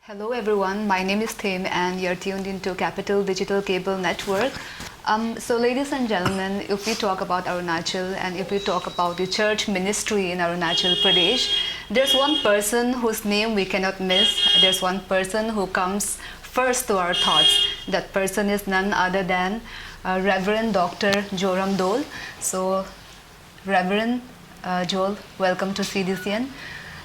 Hello everyone, my name is Tim and you're tuned into Capital Digital Cable Network. So ladies and gentlemen, if we talk about Arunachal and if we talk about the church ministry in Arunachal Pradesh, there's one person whose name we cannot miss. There's one person who comes first to our thoughts. That person is none other than Reverend Dr. Joram Dole. So Reverend Joel, welcome to CDCN.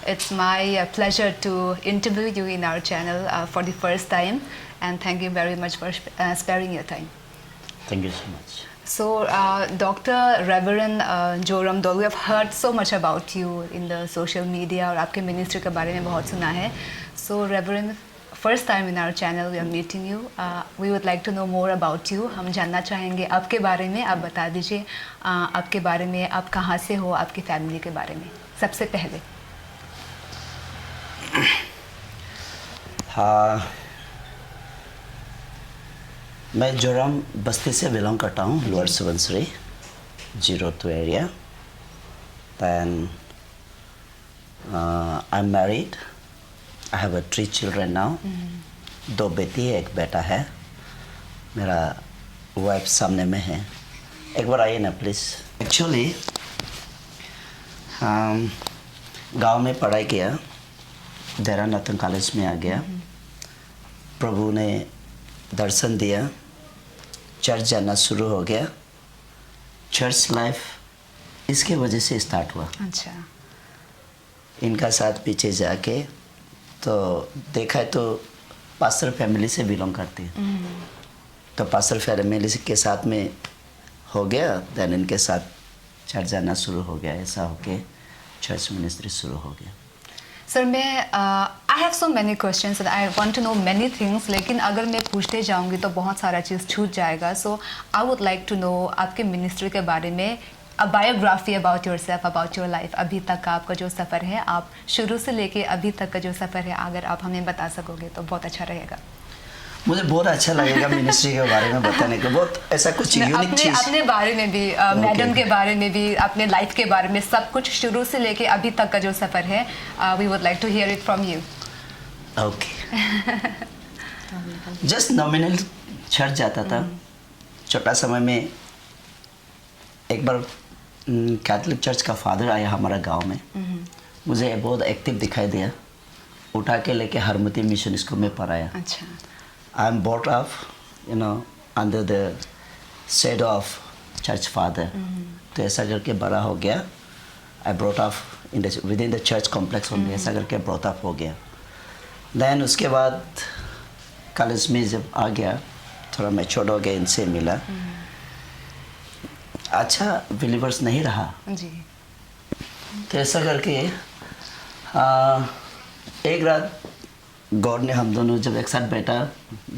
It's my pleasure to interview you in our channel for the first time, and thank you very much for sparing your time. Thank you so much. So, Dr. Reverend Joram Dole, we have heard so much about you in the social media और आपके ministry के बारे में बहुत सुना है. So, Reverend, first time in our channel we are meeting you. We would like to know more about you. हम जानना चाहेंगे आपके बारे में. आप बता दीजिए आपके बारे में, आप कहाँ से हो, आपकी फैमिली के बारे में सबसे पहले. हाँ, मैं जोराम बस्ती से बिलोंग करता हूँ, lower Subansiri 02 area. Then I'm married. I have 3 children now. 2 बेटी है, 1 बेटा है. मेरा वाइफ सामने में है. एक बार आइए ना प्लीज. एक्चुअली गांव में पढ़ाई किया, देरा नतन कॉलेज में आ गया. प्रभु ने दर्शन दिया, चर्च जाना शुरू हो गया. चर्च लाइफ इसके वजह से स्टार्ट हुआ. अच्छा. इनका साथ पीछे जाके तो देखा तो पास्टर फैमिली से बिलोंग करती है. तो पास्टर फैमिली के साथ में हो गया. देन इनके साथ चर्च जाना शुरू हो गया. ऐसा होके चर्च मिनिस्ट्री शुरू हो गया. सर मैं I have so many questions and I want to know many things, लेकिन अगर मैं पूछते जाऊंगी तो बहुत सारा चीज़ छूट जाएगा. So I would like to know आपके मिनिस्ट्री के बारे में, a biography about yourself, about your life. अभी तक का आपका जो सफ़र है, आप शुरू से लेके अभी तक का जो सफ़र है, अगर आप हमें बता सकोगे तो बहुत अच्छा रहेगा. मुझे बहुत अच्छा लगेगा मिनिस्ट्री के बारे में बताने को. बहुत ऐसा कुछ यूनिक चीज़ अपने बारे में भी, मैडम के बारे में भी, अपने लाइफ के बारे में, सब कुछ शुरू से लेके अभी तक का जो सफ़र है, we would like to hear it from you. Okay. Just nominal church जाता था. छोटा समय में एक बार कैथोलिक चर्च का फादर आया हमारा गांव में. मुझे बहुत एक्टिव दिखाई दिया. उठा के लेके हरमती मिशन स्कूल में पढ़ाया. अच्छा. I'm brought up, under the shadow of church father. तो ऐसा करके बड़ा हो गया. I brought up within the church complex only. ऐसा करके brought up हो गया. Then उसके बाद कॉलेज में जब आ गया, थोड़ा मैच्योर हो गया, इनसे मिला. अच्छा बिलीवर्स नहीं रहा. जी. तो ऐसा करके एक रात गॉड ने हम दोनों जब एक साथ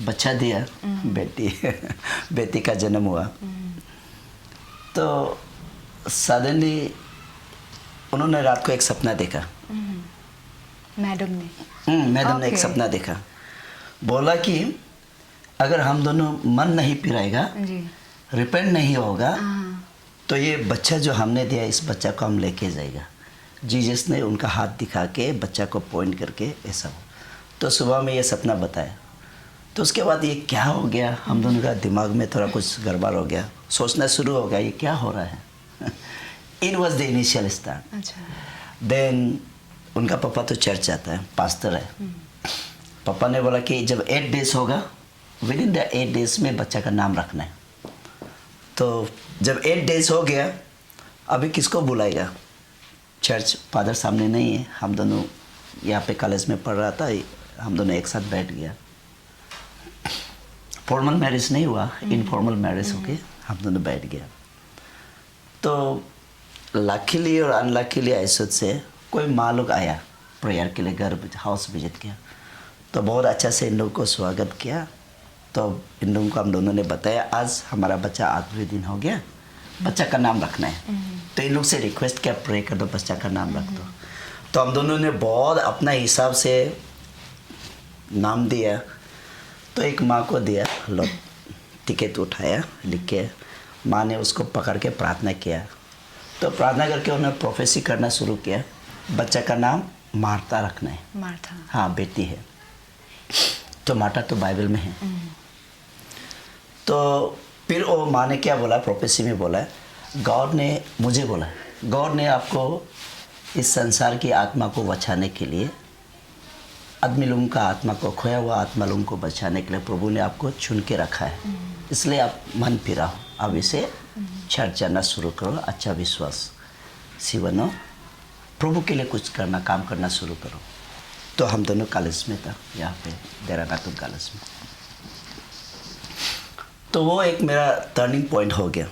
बच्चा दिया, बेटी का जन्म हुआ. तो सडनली उन्होंने रात को एक सपना देखा. मैडम ने एक सपना देखा. बोला कि अगर हम दोनों मन नहीं पिराएगा, रिपेंट नहीं होगा, तो ये बच्चा जो हमने दिया, इस बच्चा को हम लेके जाएगा. जीसस ने उनका हाथ दिखा के बच्चा को पॉइंट करके ऐसा हो. तो सुबह में ये सपना बताया. तो उसके बाद ये क्या हो गया, हम दोनों का दिमाग में थोड़ा कुछ गड़बड़ हो गया. सोचना शुरू हो गया ये क्या हो रहा है. In was the initial start. Then उनका पापा तो चर्च जाता है, पास्टर है. पापा ने बोला कि जब 8 डेज होगा, विद इन द 8 डेज में बच्चा का नाम रखना है. तो जब 8 डेज हो गया, अभी किसको बुलाएगा. चर्च फादर सामने नहीं है. हम दोनों यहाँ पे कॉलेज में पढ़ रहा था, हम दोनों एक साथ बैठ गया. फॉर्मल मैरिज नहीं हुआ, इनफॉर्मल मैरिज होके हम दोनों बैठ गया. तो लकीली और अनलकीली ऐसे से कोई माँ लोग आया प्रेयर के लिए, घर हाउस विजिट किया. तो बहुत अच्छा से इन लोगों को स्वागत किया. तो इन लोगों को हम दोनों ने बताया आज हमारा बच्चा आखिरी दिन हो गया, बच्चा का नाम रखना है. तो इन लोग से रिक्वेस्ट किया, प्रे कर दो, बच्चा का नाम रख दो. तो हम दोनों ने बहुत अपना हिसाब से नाम दिया. तो एक माँ को दिया, लो टिकट उठाया, लिख के माँ ने उसको पकड़ के प्रार्थना किया. तो प्रार्थना करके उन्होंने प्रोफेसी करना शुरू किया. बच्चा का नाम मार्था रखना है. मार्था. हाँ, बेटी है. तो माटा तो बाइबल में है। तो फिर वो माँ ने क्या बोला, प्रोफेसी में बोला, गॉड ने मुझे बोला, गॉड ने आपको इस संसार की आत्मा को बचाने के लिए, आदमी लोगों का आत्मा को, खोया हुआ आत्मा लोगों को बचाने के लिए प्रभु ने आपको चुन के रखा है। इसलिए आप मन फिराओ, अब इसे चर्च जाना शुरू करो, अच्छा विश्वास सी बनो, प्रभु के लिए कुछ करना, काम करना शुरू करो। तो हम दोनों कॉलेज में था, यहाँ पे देरा खातून कॉलेज में। तो वो एक मेरा टर्निंग पॉइंट हो गया।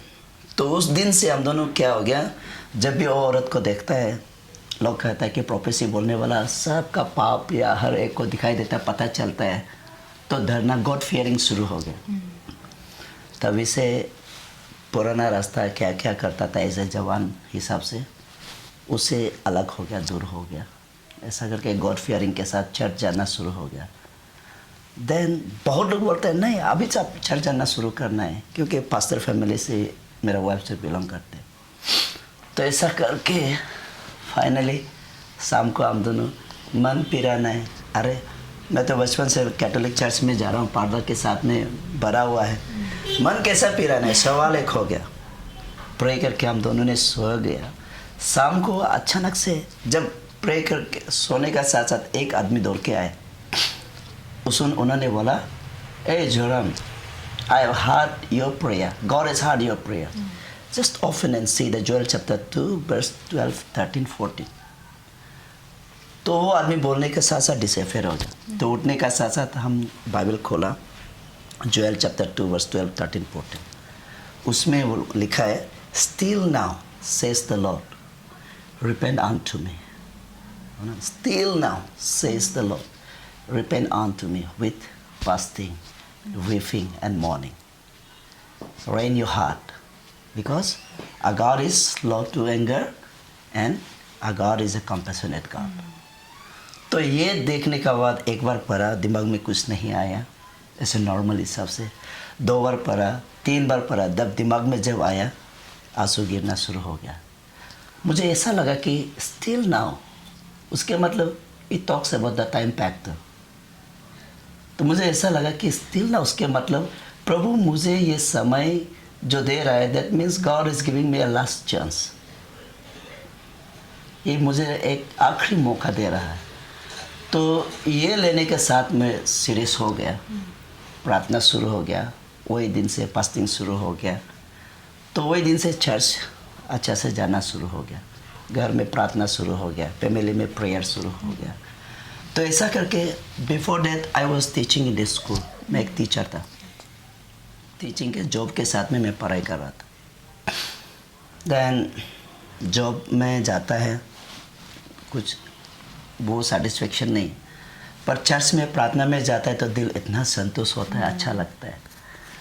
तो उस दिन से हम दोनों क्या हो गया, जब भी वो औरत को देखता है, लोग कहता है कि प्रोफेसी बोलने वाला सबका पाप या हर एक को दिखाई देता है, पता चलता है, तो डरना, गॉड फियरिंग शुरू हो गया। तभी से पुराना रास्ता क्या क्या करता था एज ए जवान हिसाब से, उससे अलग हो गया, दूर हो गया। ऐसा करके गॉड फियरिंग के साथ चर्च जाना शुरू हो गया। देन बहुत लोग बोलते हैं नहीं अभी से आप चर्च जाना शुरू करना है, क्योंकि पास्टर फैमिली से मेरा वाइफ से बिलोंग करते हैं। तो ऐसा करके फाइनली शाम को हम दोनों मन पिराना है। अरे मैं तो बचपन से कैथोलिक चर्च में जा रहा हूँ, फादर के साथ में भरा हुआ है, मन कैसा पिराना है, सवाल एक हो गया। प्रे करके हम दोनों ने सो गया। शाम को अचानक से जब प्रे करके सोने का साथ साथ एक आदमी दौड़ के आए। उन्होंने बोला, ए Joram, I have heard your prayer, God has heard your prayer, just open and see the Joel chapter 2 verse 12, 13, 14। तो वो आदमी बोलने के साथ साथ डिसेफेयर हो गया। तो उठने का साथ साथ हम बाइबल खोला, जोएल चैप्टर 2 वर्स 12, 13, 14। उसमें वो लिखा है, still now says the Lord, repent unto me. Still now, says the Lord, repent unto me with fasting, weeping, and mourning. Rein your heart, because our God is slow to anger and our God is a compassionate God. तो ये देखने के बाद एक बार पढ़ा, दिमाग में कुछ नहीं आया, ऐसे नॉर्मल हिसाब से 2 बार पढ़ा, 3 बार पढ़ा, जब दिमाग में जब आया आंसू गिरना शुरू हो गया। मुझे ऐसा लगा कि स्टिल नाउ, उसके मतलब it talks about the time factor. तो मुझे ऐसा लगा कि स्टिल नाउ उसके मतलब प्रभु मुझे ये समय जो दे रहा है, that means God is giving me a last chance. ये मुझे एक आखिरी मौका दे रहा है। तो ये लेने के साथ मैं सीरियस हो गया, प्रार्थना शुरू हो गया, वही दिन से फास्टिंग शुरू हो गया। तो वही दिन से चर्च अच्छा से जाना शुरू हो गया, घर में प्रार्थना शुरू हो गया, फैमिली में प्रेयर शुरू हो गया। तो ऐसा करके before that I was teaching in this school. मैं एक टीचर था, टीचिंग के जॉब के साथ में मैं पढ़ाई कर रहा था। देन जॉब में जाता है, कुछ वो सेटिस्फेक्शन नहीं, पर चर्च में प्रार्थना में जाता है तो दिल इतना संतोष होता है, अच्छा लगता है।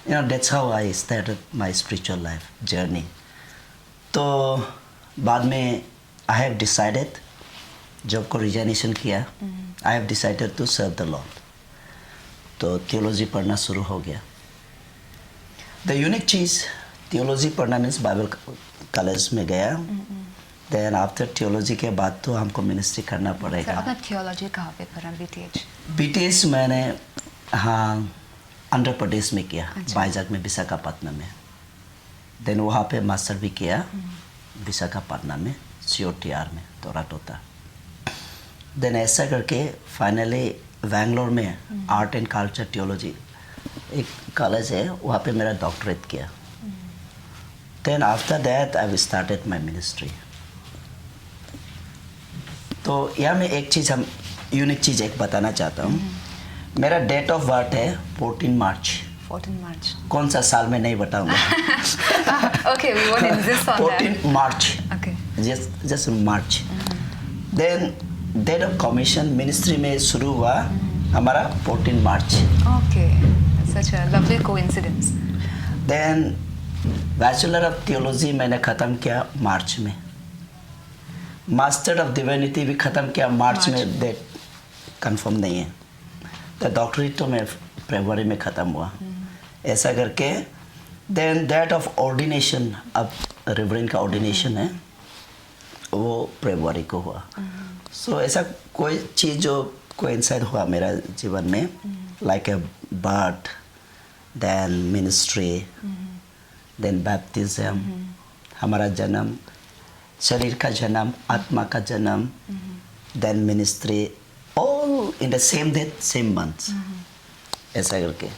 You know that's how I started my spiritual life journey. तो बाद में आई हैव डिसाइडेड, जॉब को रिजाइनेशन किया, I have decided to serve the Lord. तो थियोलॉजी पढ़ना शुरू हो गया। द यूनिक चीज़, थियोलॉजी पढ़ना मीन्स बाइबल कॉलेज में गया। देन आफ्टर थियोलॉजी के बाद तो हमको मिनिस्ट्री करना पड़ेगा। आपने थियोलॉजी कहाँ पे करा, बीटीएच? बीटीएच मैंने हाँ आंध्र प्रदेश में किया, वाइजैक में, विशाखापट्टनम में। देन वहाँ पे मास्टर भी किया विशाखापट्टनम में, COTR में, तोराटोता। देन ऐसा करके फाइनली बेंगलोर में आर्ट एंड कल्चर थियोलॉजी एक कॉलेज है, वहाँ पे मेरा डॉक्टरेट किया। Then after that I started my ministry. तो यहाँ में एक चीज़, हम यूनिक चीज़ एक बताना चाहता हूँ। मेरा डेट ऑफ बर्थ है 14 मार्च। 14 मार्च। कौन सा साल में नहीं बताऊंगा। Okay, we won't insist on 14 that. March. Okay. just March. Then date of commission ministry में शुरू हुआ हमारा 14 March. Okay, such a lovely coincidence. Then bachelor of theology मैंने ख़त्म किया मार्च में। मास्टर ऑफ डिविनिटी भी ख़त्म किया मार्च में, डेट कंफर्म नहीं है। तो डॉक्टरेट तो मैं फरवरी में ख़त्म हुआ। ऐसा करके देन डेट ऑफ ऑर्डिनेशन, अब रेवरेंड का ऑर्डिनेशन है, वो फरवरी को हुआ। सो ऐसा कोई चीज़ जो कोइंसाइड हुआ मेरा जीवन में, like a birth, then ministry, then baptism, हमारा जन्म, शरीर का जन्म, आत्मा का जन्म, then ministry, all in the same day, same month, ऐसा करके.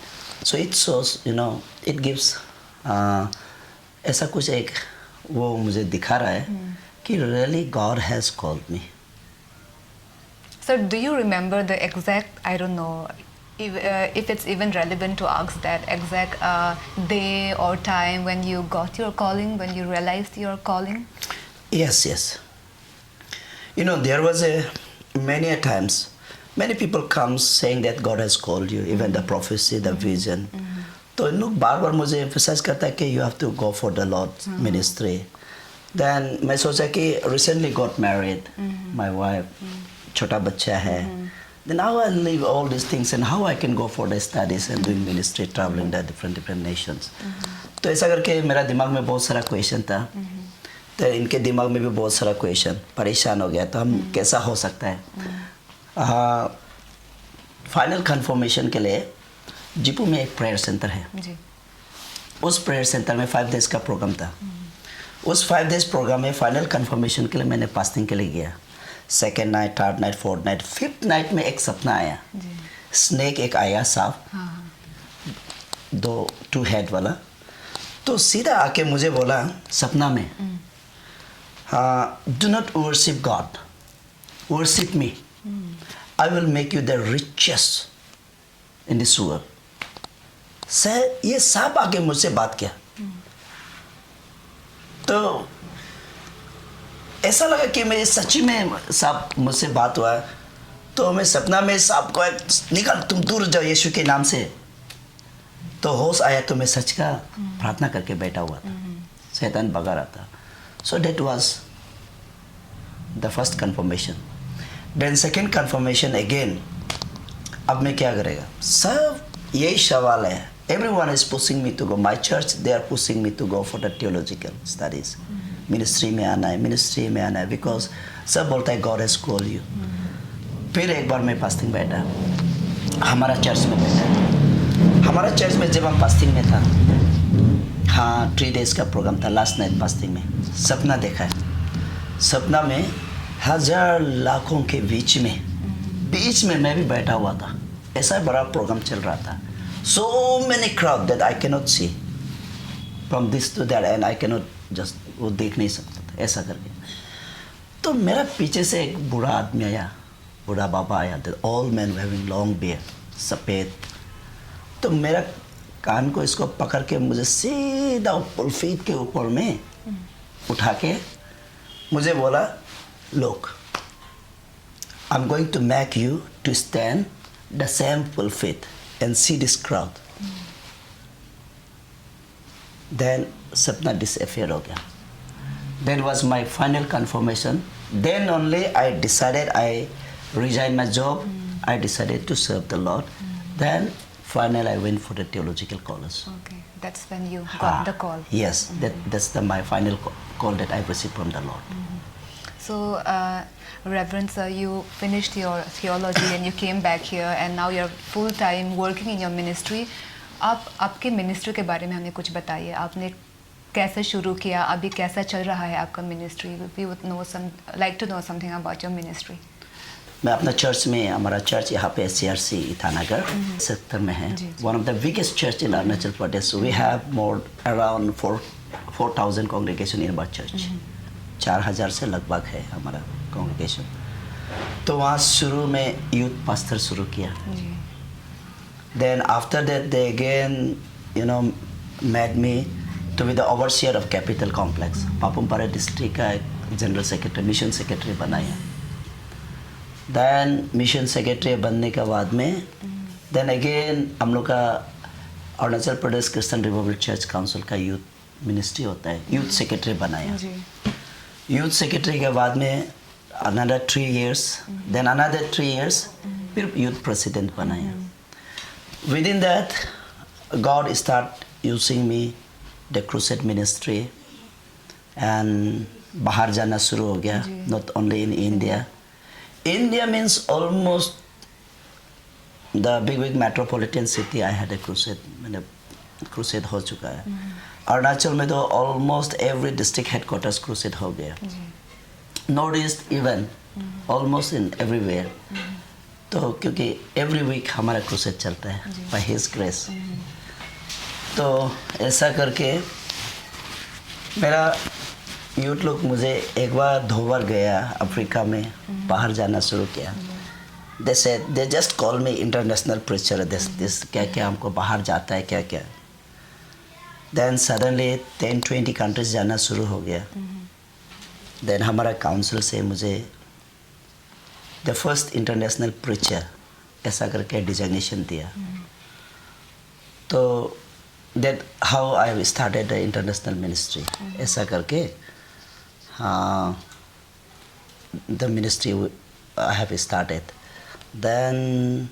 So it shows, you know, it gives, ऐसा कुछ एक वो मुझे दिखा रहा है कि really God has called me. Sir, do you remember the exact, I don't know, if it's even relevant to ask that exact day or time when you got your calling, when you realized your calling? Yes, yes. You know, there was many a times, many people come saying that God has called you, even the prophecy, the vision. तो इन लोग बार बार मुझे emphasize करता है कि you have to go for the Lord ministry. Then मैं सोचा कि recently got married, my wife, छोटा बच्चा है. Then how I leave all these things and how I can go for the studies and doing ministry, traveling the different nations. तो ऐसा करके मेरा दिमाग में बहुत सारा क्वेश्चन था. तो इनके दिमाग में भी बहुत सारा क्वेश्चन, परेशान हो गया. तो हम कैसा हो सकता है. फाइनल कंफर्मेशन के लिए जीपू में एक प्रेयर सेंटर है. जी. उस प्रेयर सेंटर में 5 days का प्रोग्राम था. उस 5 days प्रोग्राम में फाइनल कंफर्मेशन के लिए मैंने फास्टिंग के लिए गया. Second night, third night, fourth night, fifth night में एक सपना आया. स्नेक एक आया, सांप, 2 हेड वाला. तो सीधा आके मुझे बोला सपना में, do not worship God, worship me, I will make you the richest in this world. Sir, ये सांप आके मुझसे बात किया. तो ऐसा लगा कि मेरे सच्ची में सांप मुझसे बात हुआ. तो मैं सपना में सांप को निकल, तुम दूर जाओ यीशु के नाम से. तो होश आया तो मैं सच का प्रार्थना करके बैठा हुआ था. शैतान भगा रहा था. So that was the first confirmation. Then second confirmation again. अब मैं क्या करेगा. सब यही सवाल है. Everyone is pushing me to go. My church, they are pushing me to go for the theological studies. Ministry में आना है, मिनिस्ट्री में आना है, बिकॉज सब बोलता है गॉड हैज कॉल्ड यू. फिर एक बार मैं फास्टिंग बैठा, हमारा चर्च में बैठा. हमारा चर्च में जब हम फास्टिंग में था, हाँ 3 days का प्रोग्राम था. लास्ट नाइट फास्टिंग में सपना देखा है. सपना में हजार लाखों के बीच में मैं भी बैठा हुआ था. ऐसा बड़ा प्रोग्राम चल रहा था. So many crowd that I cannot see from this to that, and I cannot just वो देख नहीं सकता था ऐसा करके. तो मेरा पीछे से एक बूढ़ा आदमी आया, बूढ़ा बाबा आया. All man having long beard, सफ़ेद. तो मेरा कान को इसको पकड़ के मुझे सीधा पुलफीट के ऊपर में उठा के मुझे बोला, लोग I am going to make you to stand the same pulpit and see this crowd. Then sapna disappear हो गया. That was my final confirmation. Then only I decided, I resigned my job. I decided to serve the Lord. Then finally I went for the theological college. Okay, that's when you got the call. Yes, that's my final call that I received from the Lord. So, Reverend Sir, you finished your theology and you came back here, and now you're full time working in your ministry. आप आपके ministry के बारे में हमें कुछ बताइए. आपने कैसे शुरू किया, अभी कैसा चल रहा है आपका ministry? We would like to know something about your ministry. मैं अपना चर्च में, हमारा चर्च यहाँ पे CRC ईटानगर सेक्टर में है. One of the biggest church in Arunachal Pradesh. We have more around 4,000 congregation in our church. 4,000 से लगभग है हमारा कॉन्ग्रेगेशन. तो वहाँ शुरू में यूथ पास्टर शुरू किया. Then after that they again made me to be the overseer of capital complex. Papum Pare district का एक जनरल सेक्रेटरी, मिशन सेक्रेटरी बनाया. देन मिशन सेक्रेटरी बनने के बाद में देन अगेन हम लोग का Arunachal Pradesh Christian republic church council का यूथ मिनिस्ट्री होता है, यूथ सेक्रेटरी बनाया. यूथ सेक्रेटरी के बाद में another 3 years, then another 3 years, फिर यूथ प्रेसिडेंट बनाया. Within that, God start using me the crusade ministry, and बाहर जाना शुरू हो गया. Not only in India. India means almost the big metropolitan city, I had a crusade. मैंने crusade हो चुका है. अरुणाचल में तो almost every district headquarters crusade हो गया. North East even, almost in everywhere. तो क्योंकि every week हमारा crusade चलता है by His grace. तो ऐसा करके मेरा यूथ लोग मुझे एक बार 2 बार गया अफ्रीका में बाहर जाना शुरू किया. They said they just call me international preacher. This क्या हमको बाहर जाता है क्या. Then suddenly 10-20 countries जाना शुरू हो गया. Then हमारा काउंसिल से मुझे the first international preacher ऐसा करके डिजिग्नेशन दिया. तो that how I started the international ministry. ऐसा करके हाँ the ministry I have started. Then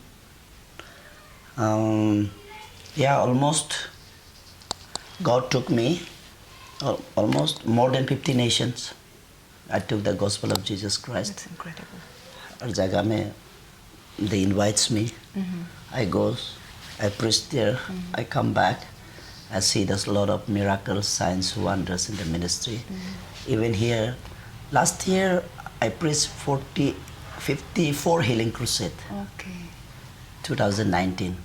almost God took me almost more than 50 nations. I took the gospel of Jesus Christ. That's incredible. हर जगह में they invites me. I go, I preach there. I come back. I see there's a lot of miracles, signs, wonders in the ministry. Even here, last year I preached 54 healing crusade. Okay. 2019.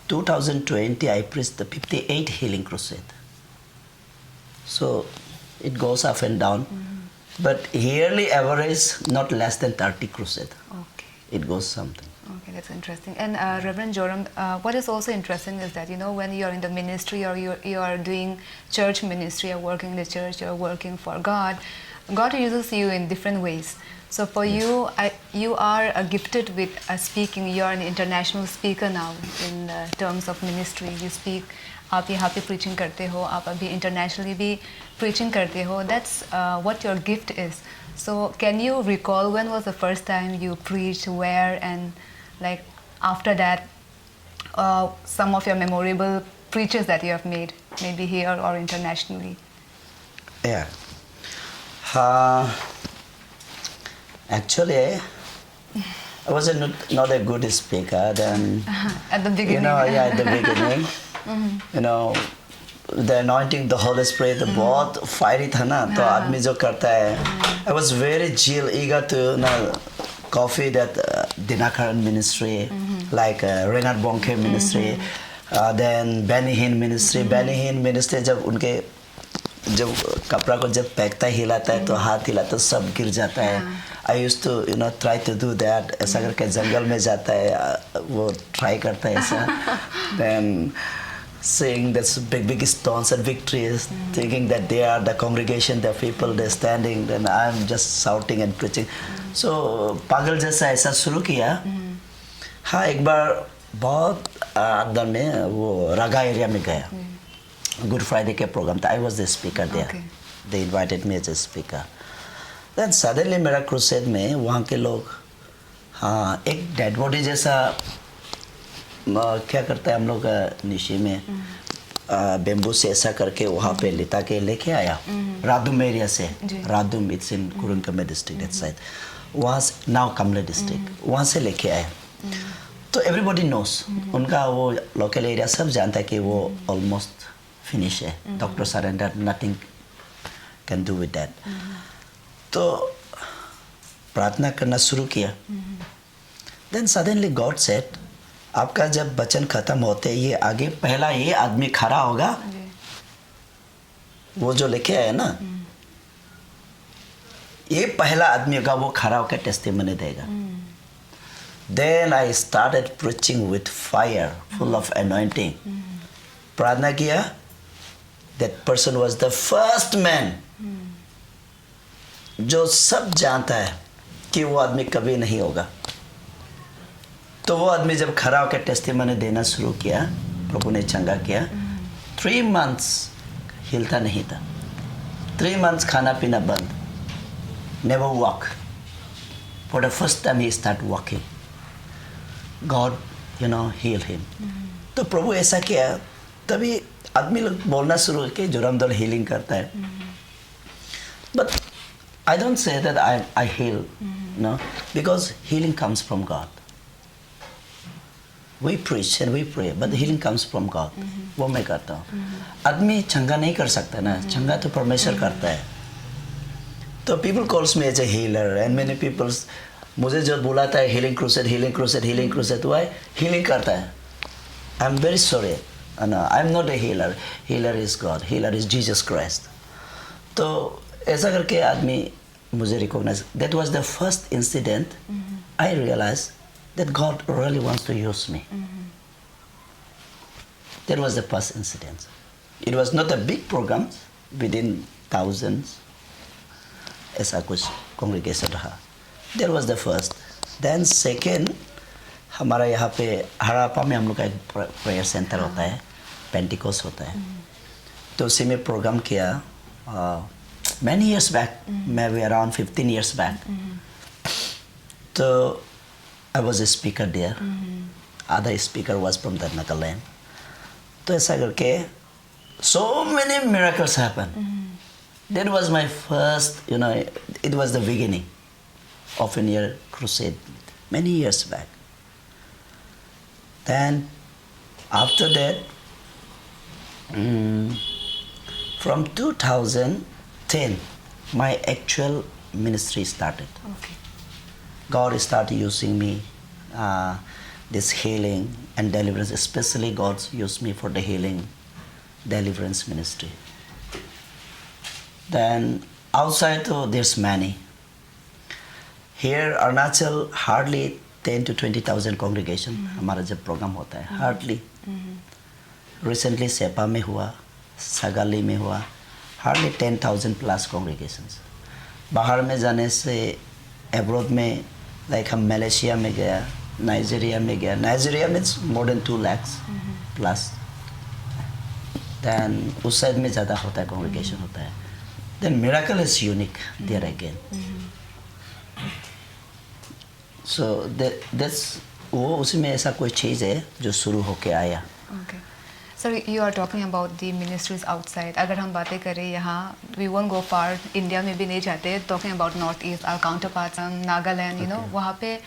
2020 I preached the 58 healing crusade. So it goes up and down. But yearly average not less than 30 crusade. Okay. It goes something. Okay, that's interesting. And Reverend Joram, what is also interesting is that, you know, when you're in the ministry or you are doing church ministry, you're working in the church, you're working for God, God uses you in different ways. So for you, you are gifted with speaking. You are an international speaker now in terms of ministry. You speak. आप यहाँ पे preaching करते हो, आप अभी internationally भी preaching करते हो. That's what your gift is. So can you recall when was the first time you preached, where, and like after that, some of your memorable preaches that you have made, maybe here or internationally? Yeah. Actually, I was not a good speaker then. At the beginning. At the beginning. The anointing, the Holy Spirit, बहुत fiery था ना, तो आदमी जो करता है. I was very eager to copy that Dinakaran ministry, like Renard Bonke ministry, then Benny Hinn ministry. Benny Hinn ministry जब कपड़ा को जब फेंकता हिलाता है तो हाथ हिलाता सब गिर जाता है. I used to try to do that. ऐसा करके जंगल में जाता है वो try करता है ऐसा. Then seeing this big stones and victories, thinking that they are the congregation, the people, they're standing, then I'm just shouting and preaching. So पागल जैसा ऐसा शुरू किया. हाँ एक बार बहुत अंदर में वो रागा एरिया में गया. Good Friday के प्रोग्राम था. I was the speaker there. Okay. They invited me as a speaker. Then suddenly मेरा crusade में वहाँ के लोग हाँ एक डेड बॉडी जैसा क्या करता है हम लोग निशी में बेम्बू से ऐसा करके वहाँ पे लिटा के लेके आया. रादुम एरिया से. Radum it's in Kurung Kumey district that side. वहाँ से नाउ कमला डिस्ट्रिक्ट वहाँ से लेके आया. तो एवरीबॉडी नोस उनका वो लोकल एरिया सब जानता है कि वो ऑलमोस्ट फिनिश है. Doctor surrender nothing can do with that. तो प्रार्थना करना शुरू किया. देन सडनली गॉड सेड आपका जब वचन खत्म होते ये आगे पहला ये आदमी खड़ा होगा वो जो लेके आया ना ये पहला आदमी होगा वो खड़ा होकर टेस्टिमनी देगा. Then I started preaching with fire, full of anointing. प्रार्थना किया. That person was the first man जो सब जानता है कि वो आदमी कभी नहीं होगा. तो वो आदमी जब खड़ा होकर टेस्टिमनी देना शुरू किया प्रभु ने चंगा किया. 3 months हिलता नहीं था. 3 months खाना पीना बंद. Never walk. For the first time he started walking. God, heal him. तो प्रभु ऐसा किया. तभी आदमी लोग बोलना शुरू किया जोरामदोल हीलिंग करता है. But I don't say that I heal, because healing comes from God. we preach and we pray, but the healing comes from God. वो मैं करता हूँ. आदमी चंगा नहीं कर सकता ना, चंगा तो परमेश्वर करता है. तो people calls me as a healer, and many people मुझे जो बुलाता है healing crusade, healing crusade, healing crusade, why healing करता है. I'm very sorry. No, I'm not a healer. Healer is God. Healer is Jesus Christ. तो ऐसा करके आदमी मुझे recognize. That was the first incident. I realized that God really wants to use me. That was the first incident. It was not a big program within thousands. ऐसा कुछ congregation रहा. That was the first. Then second, हमारा यहाँ पे हरापा में हम लोग का एक प्रेयर सेंटर होता है, पेंटिकोस होता है. तो उसी में प्रोग्राम किया many years back, maybe around 15 years back. So I was a speaker there. Other speaker was from the Nagaland. तो ऐसा करके so many miracles happened. That was my first, it was the beginning of a year crusade many years back. Then after that, from 2010, my actual ministry started. Okay. God started using me, this healing and deliverance, especially God used me for the healing, deliverance ministry. Then outside, there's many. Here, Arunachal, hardly 10 to 20,000 congregation. हमारा जब programme होता है, hardly. Recently, सेपा में हुआ, सगाली में हुआ, hardly 10,000 plus congregations. बाहर में जाने से abroad में, like हम मलेशिया में गया, नाइजीरिया में गया. Nigeria means more than 2 lakhs plus. Then उस साइड में ज़्यादा होता है, congregation होता है. Then miracle is unique there again. So that's वो उसमें ऐसा कोई चीज़ है जो शुरू होके आया. Okay. Sir, you are talking about the ministries outside. अगर हम बातें करें यहाँ, we won't go far. India में भी नहीं जाते. Talking about North East, our counterparts, Nagaland, वहाँ पे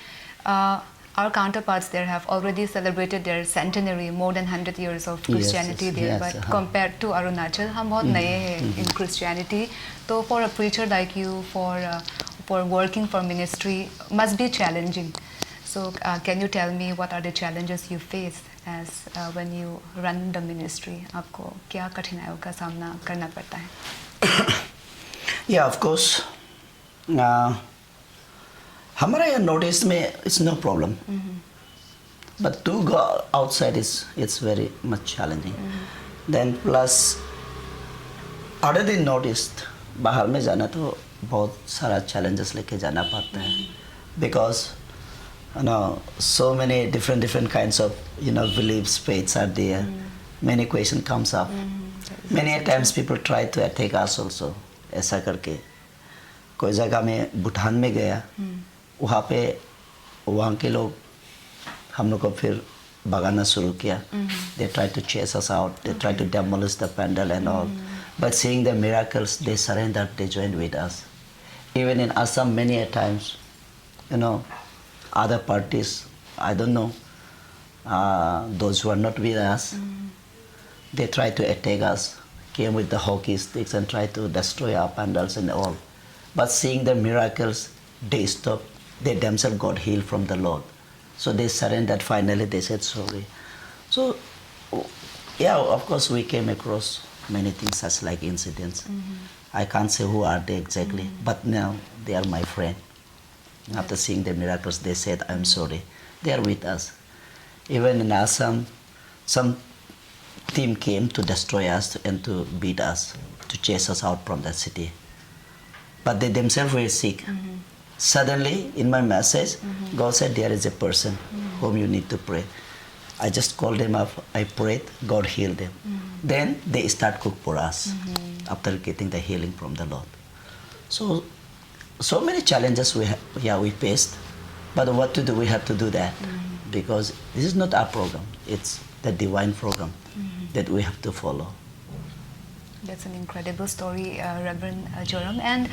our counterparts there have already celebrated their centenary, more than 100 years of Christianity there. But compared to Arunachal, हम बहुत नए हैं in Christianity. So for a preacher like you, for working for ministry, must be challenging. So can you tell me what are the challenges you face as when you run the ministry? आपको क्या कठिनाइयों का सामना करना पड़ता है? Yeah, of course. हमारा यहाँ नॉर्थ में it's no problem. But to go outside it's very much challenging. Then plus other than North East, बाहर में जाना तो बहुत सारा challenges लेके जाना पड़ता है. Because so many different kinds of beliefs, faiths are there. Many questions comes up. Many times people try to attack us also. ऐसा करके कोई जगह में भूटान में गया, वहाँ पे वहाँ के लोग हम लोग को फिर भगाना शुरू किया. They try to chase us out. They try to demolish the pandal and all. But seeing the miracles, they surrendered. They joined with us. Even in Assam, many a times, other parties, I don't know, those who are not with us, they try to attack us, came with the hockey sticks and try to destroy our pandals and all. But seeing the miracles, they stopped. They themselves got healed from the Lord. So they surrendered. Finally, they said sorry. So, yeah, of course, we came across many things such like incidents. I can't say who are they exactly, but now they are my friend. After seeing the miracles, they said, I'm sorry. They are with us. Even in Assam, some team came to destroy us and to beat us, to chase us out from that city. But they themselves were sick. Suddenly, in my message, God said, there is a person whom you need to pray. I just called them up, I prayed, God healed them. Then they start cook for us after getting the healing from the Lord. So many challenges we faced, but what to do, we have to do that because this is not our program, it's the divine program that we have to follow. That's an incredible story, Reverend Joram. And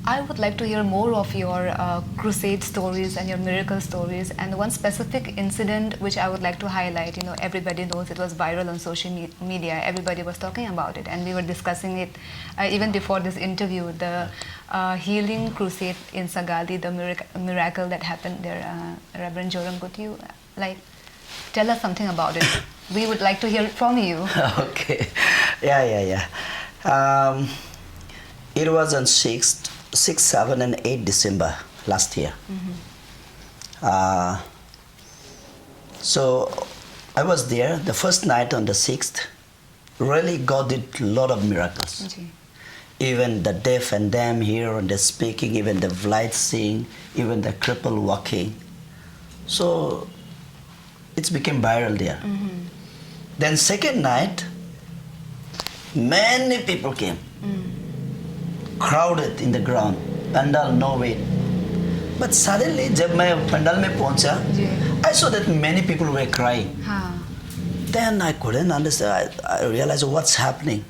I would like to hear more of your crusade stories and your miracle stories. And one specific incident which I would like to highlight, you know, everybody knows it was viral on social media. Everybody was talking about it, and we were discussing it even before this interview. The healing crusade in Sagali, the miracle that happened there. Reverend Joram, could you tell us something about it? We would like to hear it from you. Okay. Yeah. It was on 6th, 7, and 8 December last year. So I was there the first night on the 6th. Really, God did a lot of miracles. Okay. Even the deaf and dumb hear and they're speaking, even the blind seeing, even the cripple walking. So it became viral there. Then second night, many people came. Crowded in the ground, pandal no weight. But suddenly, जब मैं पंडाल में पहुंचा, I saw that many people were crying. Then I couldn't understand. I realized what's happening.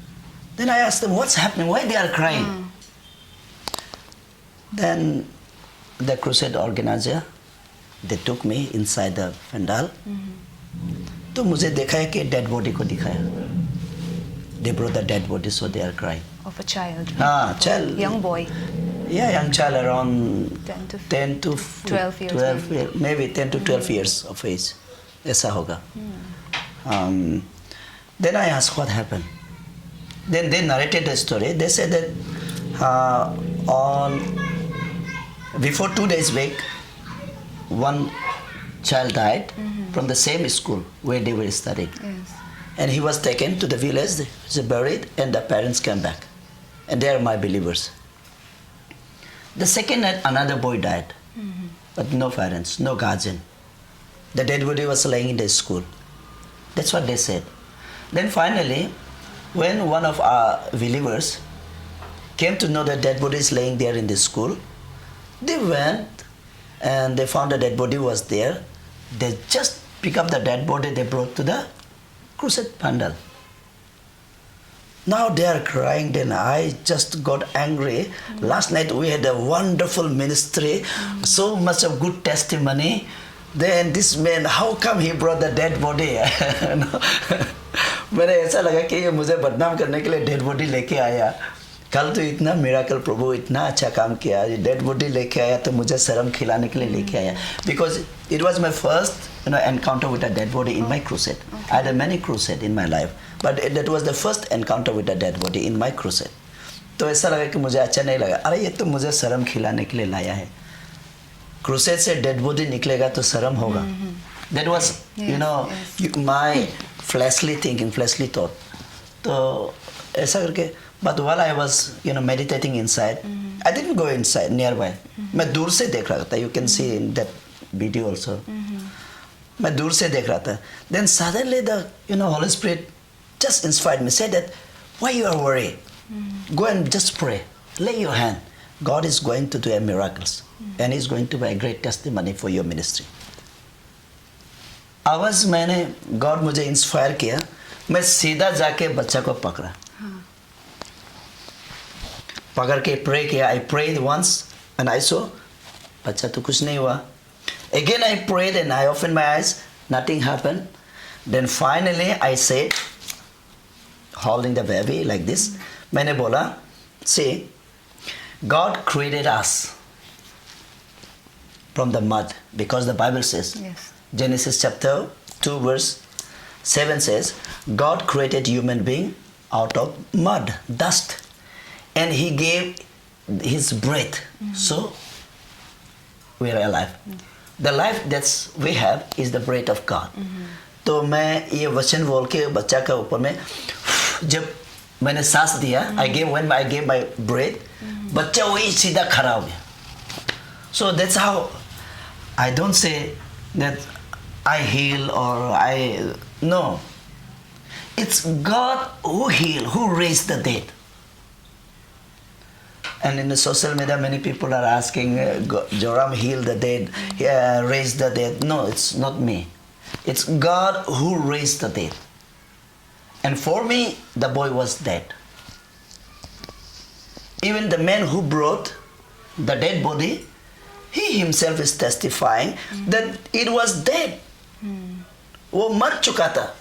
Then I asked them, what's happening? Why they are crying? Then the crusade organizer, they took me inside the pandal. तो मुझे देखा है कि dead body को दिखाया. They brought the dead body, so they are crying. Of a child. Child. Young boy. Yeah, young child around 10 to 12 years. Maybe 10 to 12 years of age. ऐसा होगा. Then I asked what happened. Then they narrated the story. They said that before 2 days back, one child died from the same school where they were studying. Yes. And he was taken to the village, he was buried, and the parents came back. And they are my believers. The second night, another boy died, but no parents, no guardian. The dead body was lying in the school. That's what they said. Then finally, when one of our believers came to know that dead body is laying there in the school, they went and they found the dead body was there. They just pick up the dead body, they brought to the crusade pandal. Now they are crying, then I just got angry. Last night we had a wonderful ministry, so much of good testimony. Then this man, how come he brought the dead body? मैंने ऐसा लगा कि ये मुझे बदनाम करने के लिए डेड बॉडी लेके आया. कल तो इतना मिराकल प्रभु इतना अच्छा काम किया, डेड बॉडी लेके आया तो मुझे शर्म खिलाने के लिए लेके आया. Because it was my first encounter with a dead body in my crusade. I had many crusade in my life, but that was the first encounter with a dead body in my crusade. तो ऐसा लगा कि मुझे अच्छा नहीं लगा. अरे ये तो मुझे शर्म खिलाने के लिए लाया है. क्रूसेड से डेड बॉडी निकलेगा तो शर्म होगा. That was my fleshly thinking, fleshly thought. तो ऐसा करके, but while I was meditating inside, I didn't go inside nearby. मैं दूर से देख रहा था. You can see in that video also. मैं दूर से देख रहा था. Then suddenly the Holy Spirit just inspired me. Said that, why you are worried? Go and just pray. Lay your hand. God is going to do a miracles, and He's going to be a great testimony for your ministry. आवाज मैंने God मुझे inspire किया. मैं सीधा जाके बच्चा को पकड़ा. पकड़ के प्रे किया. I prayed once and I saw बच्चा तो कुछ नहीं हुआ. Again I prayed and I opened my eyes. Nothing happened. Then finally I said, holding the baby like this, मैंने बोला, see, God created us from the mud, because the Bible says, Yes. Genesis chapter 2 verse 7 says, God created human being out of mud, dust, and He gave His breath, so we are alive. The life that we have is the breath of God. तो मैं ये वचन बोल के बच्चा का ऊपर में जब मैंने सांस दिया, when I gave my breath, बच्चा वही सीधा खड़ा हो गया. So that's how I don't say that I heal or no. It's God who healed, who raised the dead. And in the social media, many people are asking, Joram healed the dead, raised the dead. No, it's not me. It's God who raised the dead. And for me, the boy was dead. Even the man who brought the dead body, he himself is testifying that it was dead. वो मर चुका था.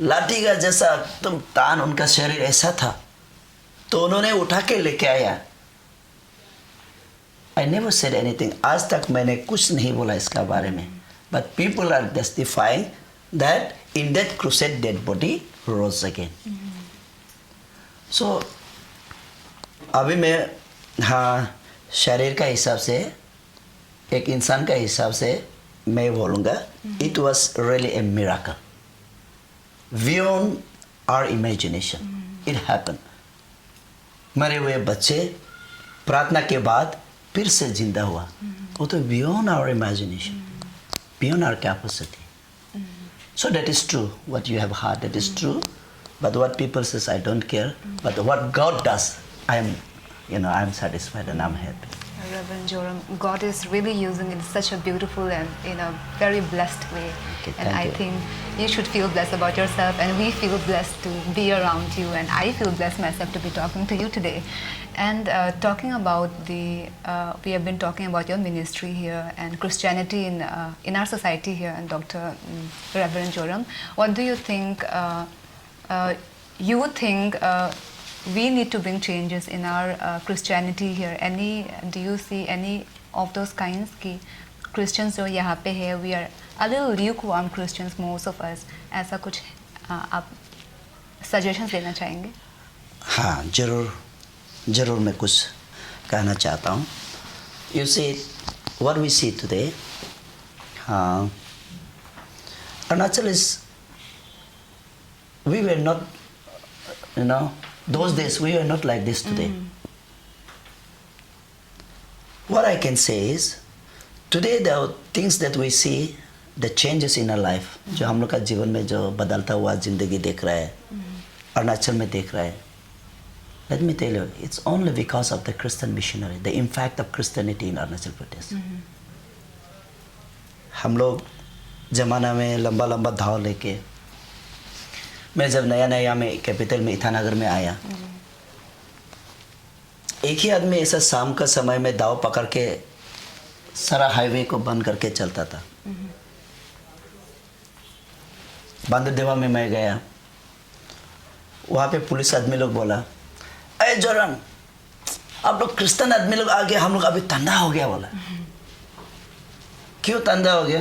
लाठी का जैसा एकदम तान उनका शरीर ऐसा था, तो उन्होंने उठा के लेके आया. I never said anything. आज तक मैंने कुछ नहीं बोला इसका बारे में. But people are testifying that in that crusade dead body rose again. So अभी मैं हाँ शरीर का हिसाब से एक इंसान का हिसाब से मैं बोलूँगा it was really a miracle beyond our imagination. It happened. मरे हुए बच्चे प्रार्थना के बाद फिर से जिंदा हुआ. वो तो beyond our imagination, beyond our capacity. So that is true. What you have heard, that is true. But what people says, I don't care. But what God does, I am satisfied and I'm happy. Reverend Joram, God is really using in such a beautiful and very blessed way. Okay, and I thank you. think you should feel blessed about yourself, and we feel blessed to be around you, and I feel blessed myself to be talking to you today. And talking about we have been talking about your ministry here and Christianity in our society here, and Dr. Reverend Joram, what do you think? You would think we need to bring changes in our Christianity here. Do you see any of those kinds? कि Christians जो यहाँ पे है, we are a little lukewarm Christians, most of us. ऐसा कुछ आप suggestions देना चाहेंगे? हाँ जरूर मैं कुछ कहना चाहता हूँ. You see, what we see today, Arunachal is, we were not, those days we were not like this today. What I can say is, today there are things that we see, the changes in our life, जो हम लोग का जीवन में जो बदलता हुआ जिंदगी देख रहा है, अरुणाचल में देख रहा है. Let me tell you, it's only because of the Christian missionary, the impact of Christianity in Arunachal Pradesh. हम लोग जमाना में लंबा लंबा धाव लेके, मैं जब नया में कैपिटल में ईटानगर में आया, एक ही आदमी ऐसा शाम का समय में दाव पकड़ के सारा हाईवे को बंद करके चलता था. बांधदेवा में मैं गया, वहाँ पे पुलिस आदमी लोग बोला, अरे जोरन, आप लोग क्रिश्चियन आदमी लोग आ गए, हम लोग अभी ठंडा हो गया. बोला क्यों ठंडा हो गया?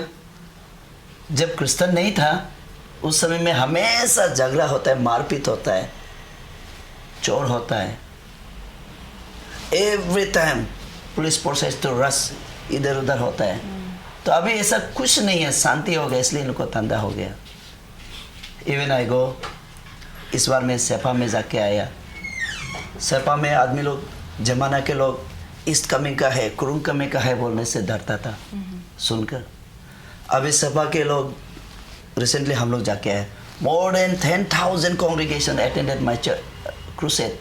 जब क्रिश्चियन नहीं था उस समय में हमेशा झगड़ा होता है, मारपीट होता है, चोर होता है. Every time police forces to rush इधर उधर होता है. तो अभी ऐसा कुछ नहीं है, शांति हो गया, इसलिए इनको ठंडा हो गया. इवन आई गो, इस बार मैं सेपा में जाके आया. सेपा में आदमी लोग, जमाना के लोग, ईस्ट कमिंग का है, कुरुंग कमिंग का है बोलने से डरता था सुनकर. अभी सेपा के लोग, रिसेंटली हम लोग जाके आए, more than 10,000 congregation attended my crusade.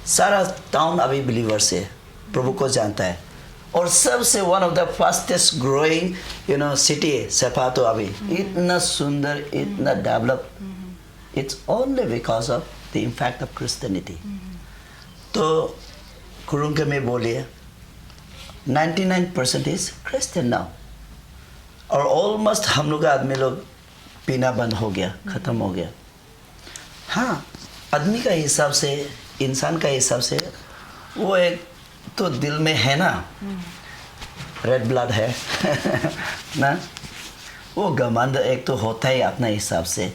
सारा टाउन अभी बिलीवर्स है, प्रभु को जानता है. और सबसे one of the fastest growing city है सेपा. तो अभी इतना सुंदर, इतना develop, it's only because of the impact of Christianity. तो कुरुंग में बोलिए 99% इज क्रिश्चियन नाउ. और ऑलमोस्ट हम लोग आदमी लोग पीना बंद हो गया, ख़त्म हो गया. हाँ, आदमी का हिसाब से, इंसान का हिसाब से वो एक तो दिल में है ना, रेड ब्लड है ना, वो घमंड एक तो होता ही अपना हिसाब से,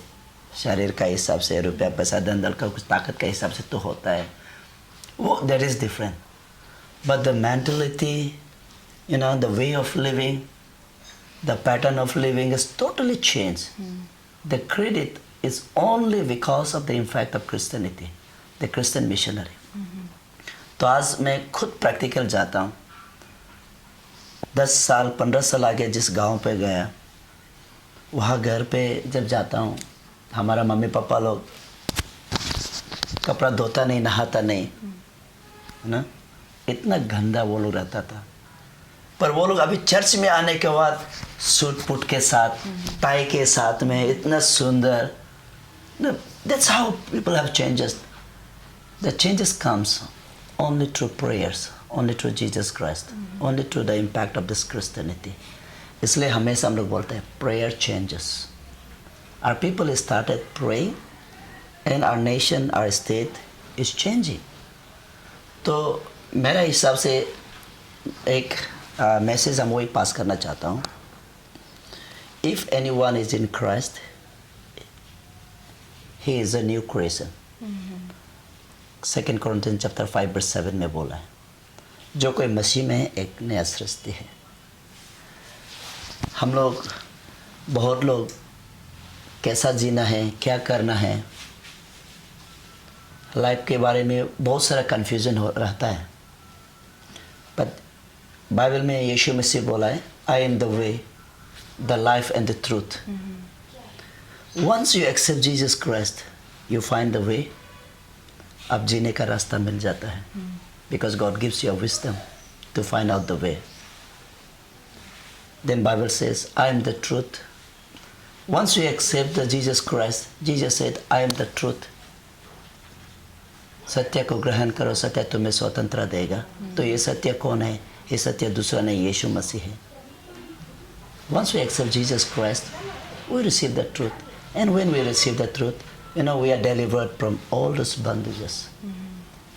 शरीर का हिसाब से, रुपया पैसा धन दौलत का कुछ ताकत का हिसाब से तो होता है वो, that is different. But the mentality, the way of living, the pattern of living is totally changed. The credit is only because of the impact of Christianity, the Christian missionary. तो आज मैं खुद प्रैक्टिकल जाता हूँ. 10 साल 15 साल आगे जिस गांव पे गया, वहाँ घर पे जब जाता हूँ, हमारा मम्मी पापा लोग कपड़ा धोता नहीं, नहाता नहीं, है ना, इतना गंदा वो लोग रहता था. पर वो लोग अभी चर्च में आने के बाद सूट पुट के साथ, टाई के साथ में इतना सुंदर. That's how people have changes. The changes comes only through prayers, only through Jesus Christ, only through the impact of this Christianity. इसलिए हमेशा हम लोग बोलते हैं prayer changes. Our people started praying and our nation, our state is changing. तो मेरा हिसाब से एक मैसेज हम वही पास करना चाहता हूँ. If anyone is in Christ, he is a new creation. 2 Corinthians chapter 5 verse 7 में बोला है, जो कोई मसीह में है एक नया सृष्टि है. हम लोग बहुत लोग कैसा जीना है, क्या करना है, लाइफ के बारे में बहुत सारा कन्फ्यूजन हो रहता है. बट बाइबल में यीशु मसीह बोला है, I am the way, the life and the truth. Once you accept Jesus Christ, you find the way. अब जीने का रास्ता मिल जाता है, because God gives you wisdom to find out the way. Then Bible says, I am the truth. Once you accept the Jesus Christ, Jesus said, I am the truth. सत्य को ग्रहण करो, सत्य तुम्हें स्वतंत्रता देगा. तो ये सत्य कौन है? ये सत्य दूसरा नहीं, यीशु मसीह है. Once we accept Jesus Christ, we receive the truth. And when we receive the truth, we are delivered from all those bondages.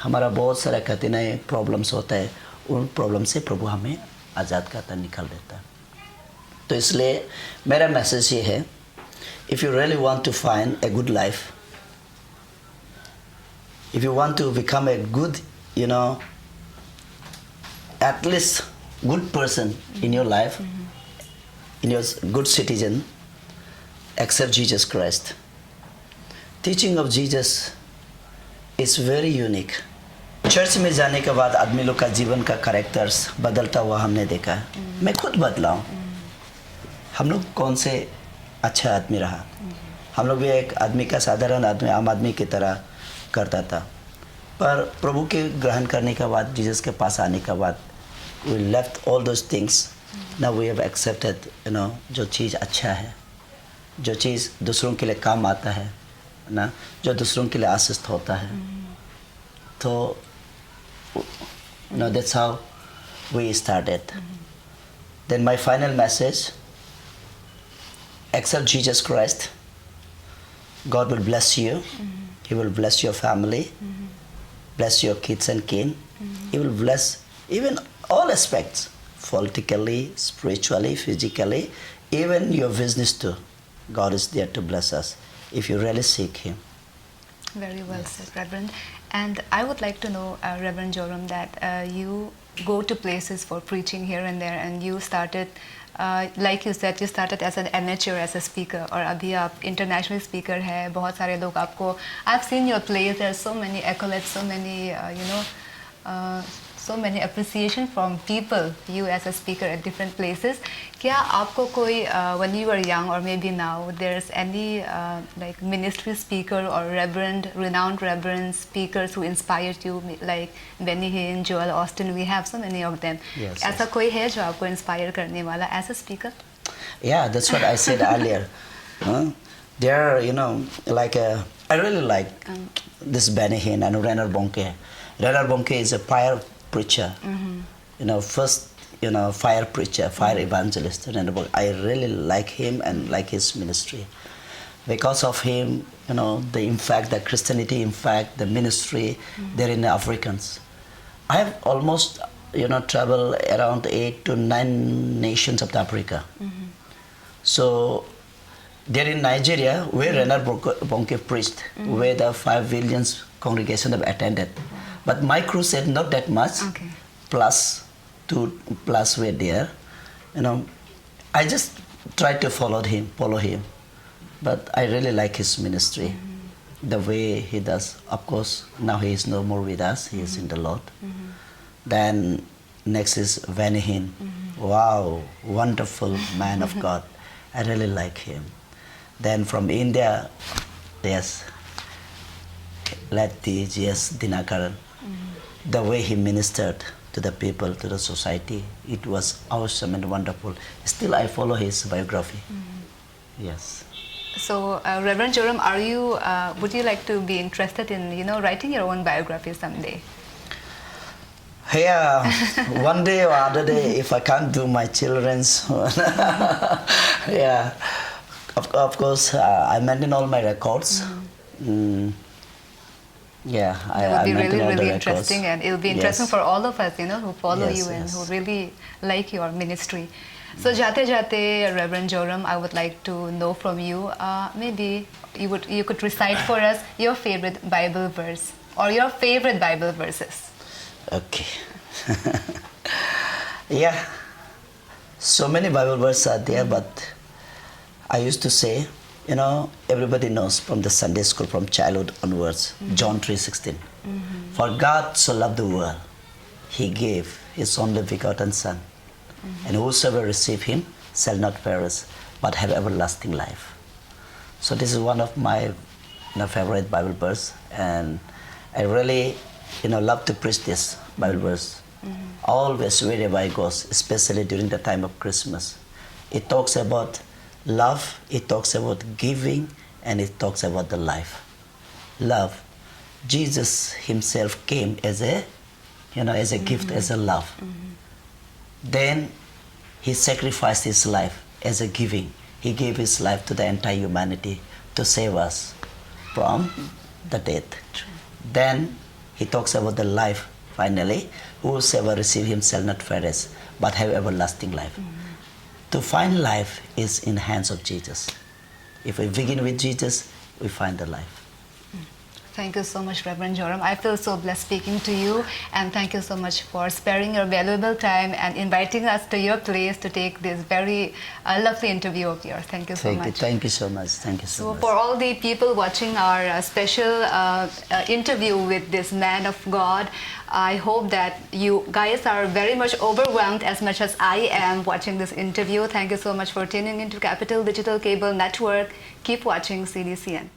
हमारा बहुत सारा कठिनाई प्रॉब्लम्स होता है, उन प्रॉब्लम से प्रभु हमें आज़ाद करता, निकाल देता है. तो इसलिए मेरा मैसेज ये है, if you really want to find a good life, if you want to become a good, at least good person in your life, in your good citizen, accept Jesus Christ. Teaching of Jesus is very unique. Church में जाने के बाद आदमी लोग का जीवन का characters बदलता हुआ हमने देखा है. मैं खुद बदला हूँ. हम लोग कौन से अच्छा आदमी रहा. हम लोग भी एक आदमी का साधारण आदमी, आम आदमी की तरह करता था. पर प्रभु के ग्रहण करने के बाद, जीसस के पास आने के बाद, we left all those things. Now we have accepted, जो चीज़ अच्छा है, जो चीज़ दूसरों के लिए काम आता है ना, जो दूसरों के लिए आशीष होता है. तो that's how we started. Then my final message, accept Jesus Christ. God will bless you. He will bless your family, bless your kids and kin. He will bless even all aspects, politically, spiritually, physically, even your business too. God is there to bless us if you really seek Him. Very well said, Reverend. And I would like to know, Reverend Joram, that you go to places for preaching here and there, and you started, like you said, you started as an amateur, as a speaker, और अभी आप international speaker है. बहुत सारे लोग आपको, I've seen your plays. There are so many accolades, so many, so many appreciation from people. You as a speaker at different places. क्या आपको कोई, when you were young or maybe now, there's any like ministry speaker or reverend, renowned reverend speakers who inspired you, like Benny Hinn, Joel Austin? We have so many of them. Yes, ऐसा कोई है जो आपको inspire करने वाला as a speaker? Yeah, that's what I said earlier. There, like I really like this Benny Hinn and Reinhard Bonnke. Reinhard Bonnke is a fire preacher. First, fire preacher, fire evangelist. And I really like him and like his ministry. Because of him, the impact, the Christianity impact, the ministry there in the Africans. I have almost, traveled around 8 to 9 nations of Africa. So, there in Nigeria, where Reinhard Bonnke preached, where the 5 billion congregation have attended. But my crusade, not that much. Okay. Plus were there. I just tried to follow him. But I really like his ministry, the way he does. Of course, now he is no more with us. He is in the Lord. Then next is Benny Hinn. Wow, wonderful man of God. I really like him. Then from India, yes, Lati G.S. Dinakaran. The way he ministered to the people, to the society, it was awesome and wonderful. Still, I follow his biography. Yes. So, Reverend Joram, are you? Would you like to be interested in, writing your own biography someday? Yeah, one day or other day, if I can't do my children's, yeah, of course, I maintain all my records. Yeah, It would be maintain really, all the really records. interesting, and it'll be interesting Yes. for all of us, who follow Yes, you and yes. who really like your ministry. So, jate, Reverend Joram, I would like to know from you. Maybe you could recite for us your favorite Bible verse or your favorite Bible verses. Okay. Yeah, so many Bible verses are there, but I used to say, everybody knows from the Sunday school, from childhood onwards, John 3:16. For God so loved the world, He gave His only begotten Son, and whosoever receive Him shall not perish, but have everlasting life. So this is one of my favorite Bible verse, and I really love to preach this Bible verse. Always wherever I go, especially during the time of Christmas. It talks about love, it talks about giving, and it talks about the life. Love. Jesus himself came as a gift, as a love. Then he sacrificed his life as a giving. He gave his life to the entire humanity to save us from the death. Then he talks about the life, finally. Whosoever receive him shall not perish, but have everlasting life. To find life is in the hands of Jesus. If we begin with Jesus, we find the life. Thank you so much, Reverend Joram. I feel so blessed speaking to you, and thank you so much for sparing your valuable time and inviting us to your place to take this very lovely interview of yours. Thank you so much. Thank you so much. Thank you so So much. for all the people watching our special interview with this man of God, I hope that you guys are very much overwhelmed as much as I am watching this interview. Thank you so much for tuning into Capital Digital Cable Network. Keep watching CDCN.